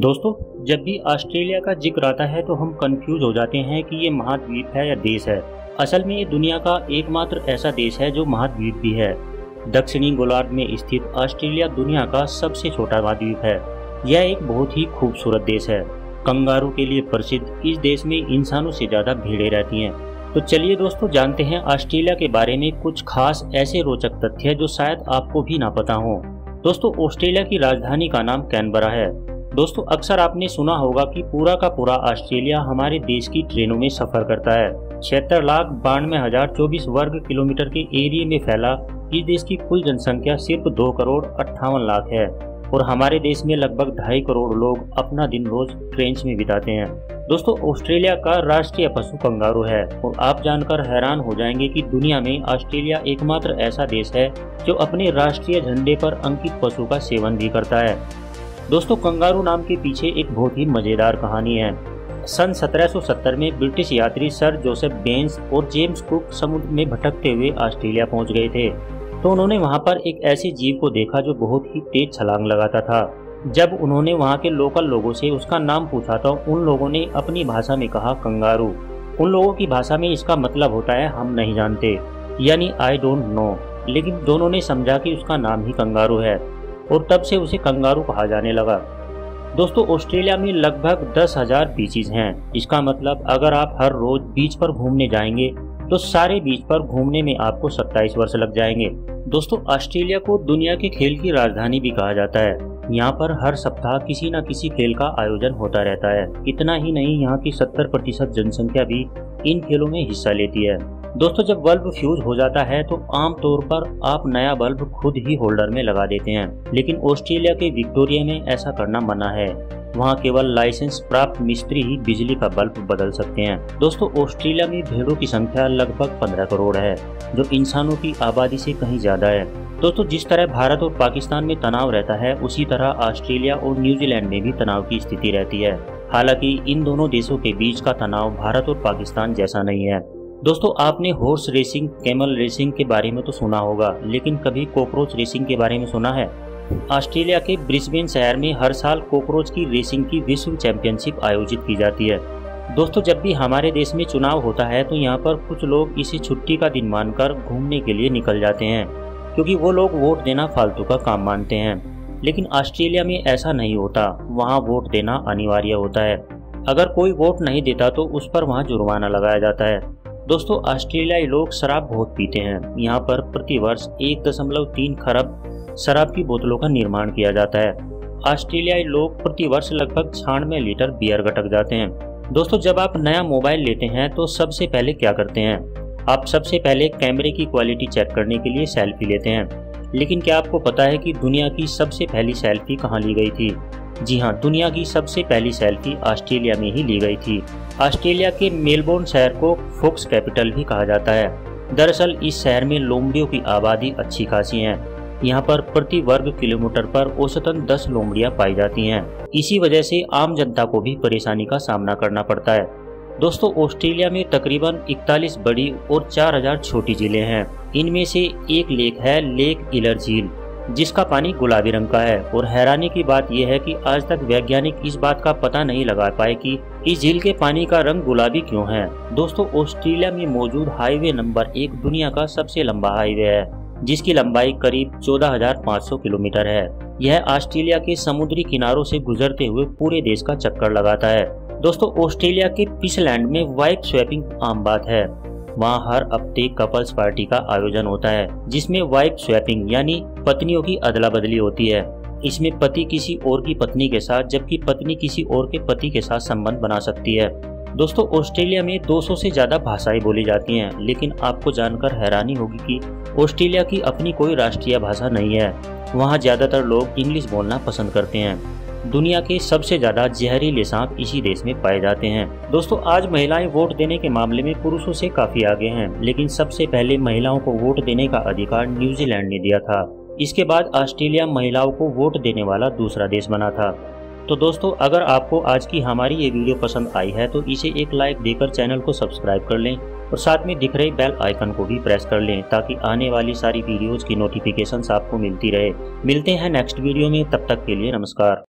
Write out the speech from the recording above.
दोस्तों, जब भी ऑस्ट्रेलिया का जिक्र आता है तो हम कंफ्यूज हो जाते हैं कि ये महाद्वीप है या देश है। असल में ये दुनिया का एकमात्र ऐसा देश है जो महाद्वीप भी है। दक्षिणी गोलार्ध में स्थित ऑस्ट्रेलिया दुनिया का सबसे छोटा महाद्वीप है। यह एक बहुत ही खूबसूरत देश है। कंगारू के लिए प्रसिद्ध इस देश में इंसानों से ज्यादा भीड़ें रहती हैं। तो चलिए दोस्तों, जानते हैं ऑस्ट्रेलिया के बारे में कुछ खास ऐसे रोचक तथ्य जो शायद आपको भी ना पता हो। दोस्तों, ऑस्ट्रेलिया की राजधानी का नाम कैनबरा है। दोस्तों, अक्सर आपने सुना होगा कि पूरा का पूरा ऑस्ट्रेलिया हमारे देश की ट्रेनों में सफर करता है। 76,92,024 वर्ग किलोमीटर के एरिया में फैला इस देश की कुल जनसंख्या सिर्फ 2,58,00,000 है और हमारे देश में लगभग 2.5 करोड़ लोग अपना दिन रोज ट्रेन में बिताते हैं। दोस्तों, ऑस्ट्रेलिया का राष्ट्रीय पशु कंगारू है और आप जानकर हैरान हो जाएंगे कि दुनिया में ऑस्ट्रेलिया एकमात्र ऐसा देश है जो अपने राष्ट्रीय झंडे पर अंकित पशु का सेवन भी करता है। दोस्तों, कंगारू नाम के पीछे एक बहुत ही मजेदार कहानी है। सन 1770 में ब्रिटिश यात्री सर जोसेफ बेंस और जेम्स कुक समुद्र में भटकते हुए ऑस्ट्रेलिया पहुंच गए थे। तो उन्होंने वहां पर एक ऐसे जीव को देखा जो बहुत ही तेज छलांग लगाता था। जब उन्होंने वहां के लोकल लोगों से उसका नाम पूछा तो उन लोगों ने अपनी भाषा में कहा कंगारू। उन लोगों की भाषा में इसका मतलब होता है हम नहीं जानते, यानी आई डोंट नो। लेकिन दोनों ने समझा कि उसका नाम ही कंगारू है और तब से उसे कंगारू कहा जाने लगा। दोस्तों, ऑस्ट्रेलिया में लगभग 10,000 बीचेस हैं। इसका मतलब अगर आप हर रोज बीच पर घूमने जाएंगे तो सारे बीच पर घूमने में आपको 27 वर्ष लग जाएंगे। दोस्तों, ऑस्ट्रेलिया को दुनिया के खेल की राजधानी भी कहा जाता है। यहाँ पर हर सप्ताह किसी न किसी खेल का आयोजन होता रहता है। इतना ही नहीं, यहाँ की 70% जनसंख्या भी इन खेलों में हिस्सा लेती है। दोस्तों, जब बल्ब फ्यूज हो जाता है तो आमतौर पर आप नया बल्ब खुद ही होल्डर में लगा देते हैं, लेकिन ऑस्ट्रेलिया के विक्टोरिया में ऐसा करना मना है। वहाँ केवल लाइसेंस प्राप्त मिस्त्री ही बिजली का बल्ब बदल सकते हैं। दोस्तों, ऑस्ट्रेलिया में भेड़ों की संख्या लगभग 15 करोड़ है, जो इंसानों की आबादी से कहीं ज्यादा है। दोस्तों, जिस तरह भारत और पाकिस्तान में तनाव रहता है, उसी तरह ऑस्ट्रेलिया और न्यूजीलैंड में भी तनाव की स्थिति रहती है। हालांकि इन दोनों देशों के बीच का तनाव भारत और पाकिस्तान जैसा नहीं है। दोस्तों, आपने हॉर्स रेसिंग, कैमल रेसिंग के बारे में तो सुना होगा, लेकिन कभी कॉकरोच रेसिंग के बारे में सुना है? ऑस्ट्रेलिया के ब्रिस्बेन शहर में हर साल कॉकरोच की रेसिंग की विश्व चैंपियनशिप आयोजित की जाती है। दोस्तों, जब भी हमारे देश में चुनाव होता है तो यहाँ पर कुछ लोग इसे छुट्टी का दिन मानकर घूमने के लिए निकल जाते हैं, क्योंकि वो लोग वोट देना फालतू का काम मानते हैं। लेकिन ऑस्ट्रेलिया में ऐसा नहीं होता। वहाँ वोट देना अनिवार्य होता है। अगर कोई वोट नहीं देता तो उस पर वहाँ जुर्माना लगाया जाता है। दोस्तों, ऑस्ट्रेलियाई लोग शराब बहुत पीते हैं। यहाँ पर प्रति वर्ष 1.3 खरब शराब की बोतलों का निर्माण किया जाता है। ऑस्ट्रेलियाई लोग प्रति वर्ष लगभग 96 लीटर बियर गटक जाते हैं। दोस्तों, जब आप नया मोबाइल लेते हैं तो सबसे पहले क्या करते हैं? आप सबसे पहले कैमरे की क्वालिटी चेक करने के लिए सेल्फी लेते हैं। लेकिन क्या आपको पता है कि दुनिया की सबसे पहली सेल्फी कहाँ ली गई थी? जी हाँ, दुनिया की सबसे पहली सेल्फी ऑस्ट्रेलिया में ही ली गई थी। ऑस्ट्रेलिया के मेलबोर्न शहर को फॉक्स कैपिटल भी कहा जाता है। दरअसल इस शहर में लोमड़ियों की आबादी अच्छी खासी है। यहाँ पर प्रति वर्ग किलोमीटर पर औसतन 10 लोमड़ियाँ पाई जाती हैं। इसी वजह से आम जनता को भी परेशानी का सामना करना पड़ता है। दोस्तों, ऑस्ट्रेलिया में तकरीबन 41 बड़ी और 4,000 छोटी झीलें हैं। इनमें से एक लेक है, लेक इलर झील, जिसका पानी गुलाबी रंग का है। और हैरानी की बात यह है कि आज तक वैज्ञानिक इस बात का पता नहीं लगा पाए कि इस झील के पानी का रंग गुलाबी क्यों है। दोस्तों, ऑस्ट्रेलिया में मौजूद हाईवे नंबर 1 दुनिया का सबसे लंबा हाईवे है, जिसकी लंबाई करीब 14,500 किलोमीटर है। यह ऑस्ट्रेलिया के समुद्री किनारों से गुजरते हुए पूरे देश का चक्कर लगाता है। दोस्तों, ऑस्ट्रेलिया के क्वींसलैंड में वाइफ स्वैपिंग आम बात है। वहाँ हर हफ्ते कपल्स पार्टी का आयोजन होता है, जिसमें वाइफ स्वैपिंग यानी पत्नियों की अदला बदली होती है। इसमें पति किसी और की पत्नी के साथ, जबकि पत्नी किसी और के पति के साथ संबंध बना सकती है। दोस्तों, ऑस्ट्रेलिया में 200 से ज्यादा भाषाएं बोली जाती हैं, लेकिन आपको जानकर हैरानी होगी कि ऑस्ट्रेलिया की अपनी कोई राष्ट्रीय भाषा नहीं है। वहाँ ज्यादातर लोग इंग्लिश बोलना पसंद करते हैं। दुनिया के सबसे ज्यादा जहरीले सांप इसी देश में पाए जाते हैं। दोस्तों, आज महिलाएं वोट देने के मामले में पुरुषों से काफी आगे हैं, लेकिन सबसे पहले महिलाओं को वोट देने का अधिकार न्यूजीलैंड ने दिया था। इसके बाद ऑस्ट्रेलिया महिलाओं को वोट देने वाला दूसरा देश बना था। तो दोस्तों, अगर आपको आज की हमारी ये वीडियो पसंद आई है तो इसे एक लाइक देकर चैनल को सब्सक्राइब कर लें और साथ में दिख रहे बेल आइकन को भी प्रेस कर लें, ताकि आने वाली सारी वीडियोज की नोटिफिकेशंस आपको मिलती रहे। मिलते हैं नेक्स्ट वीडियो में, तब तक के लिए नमस्कार।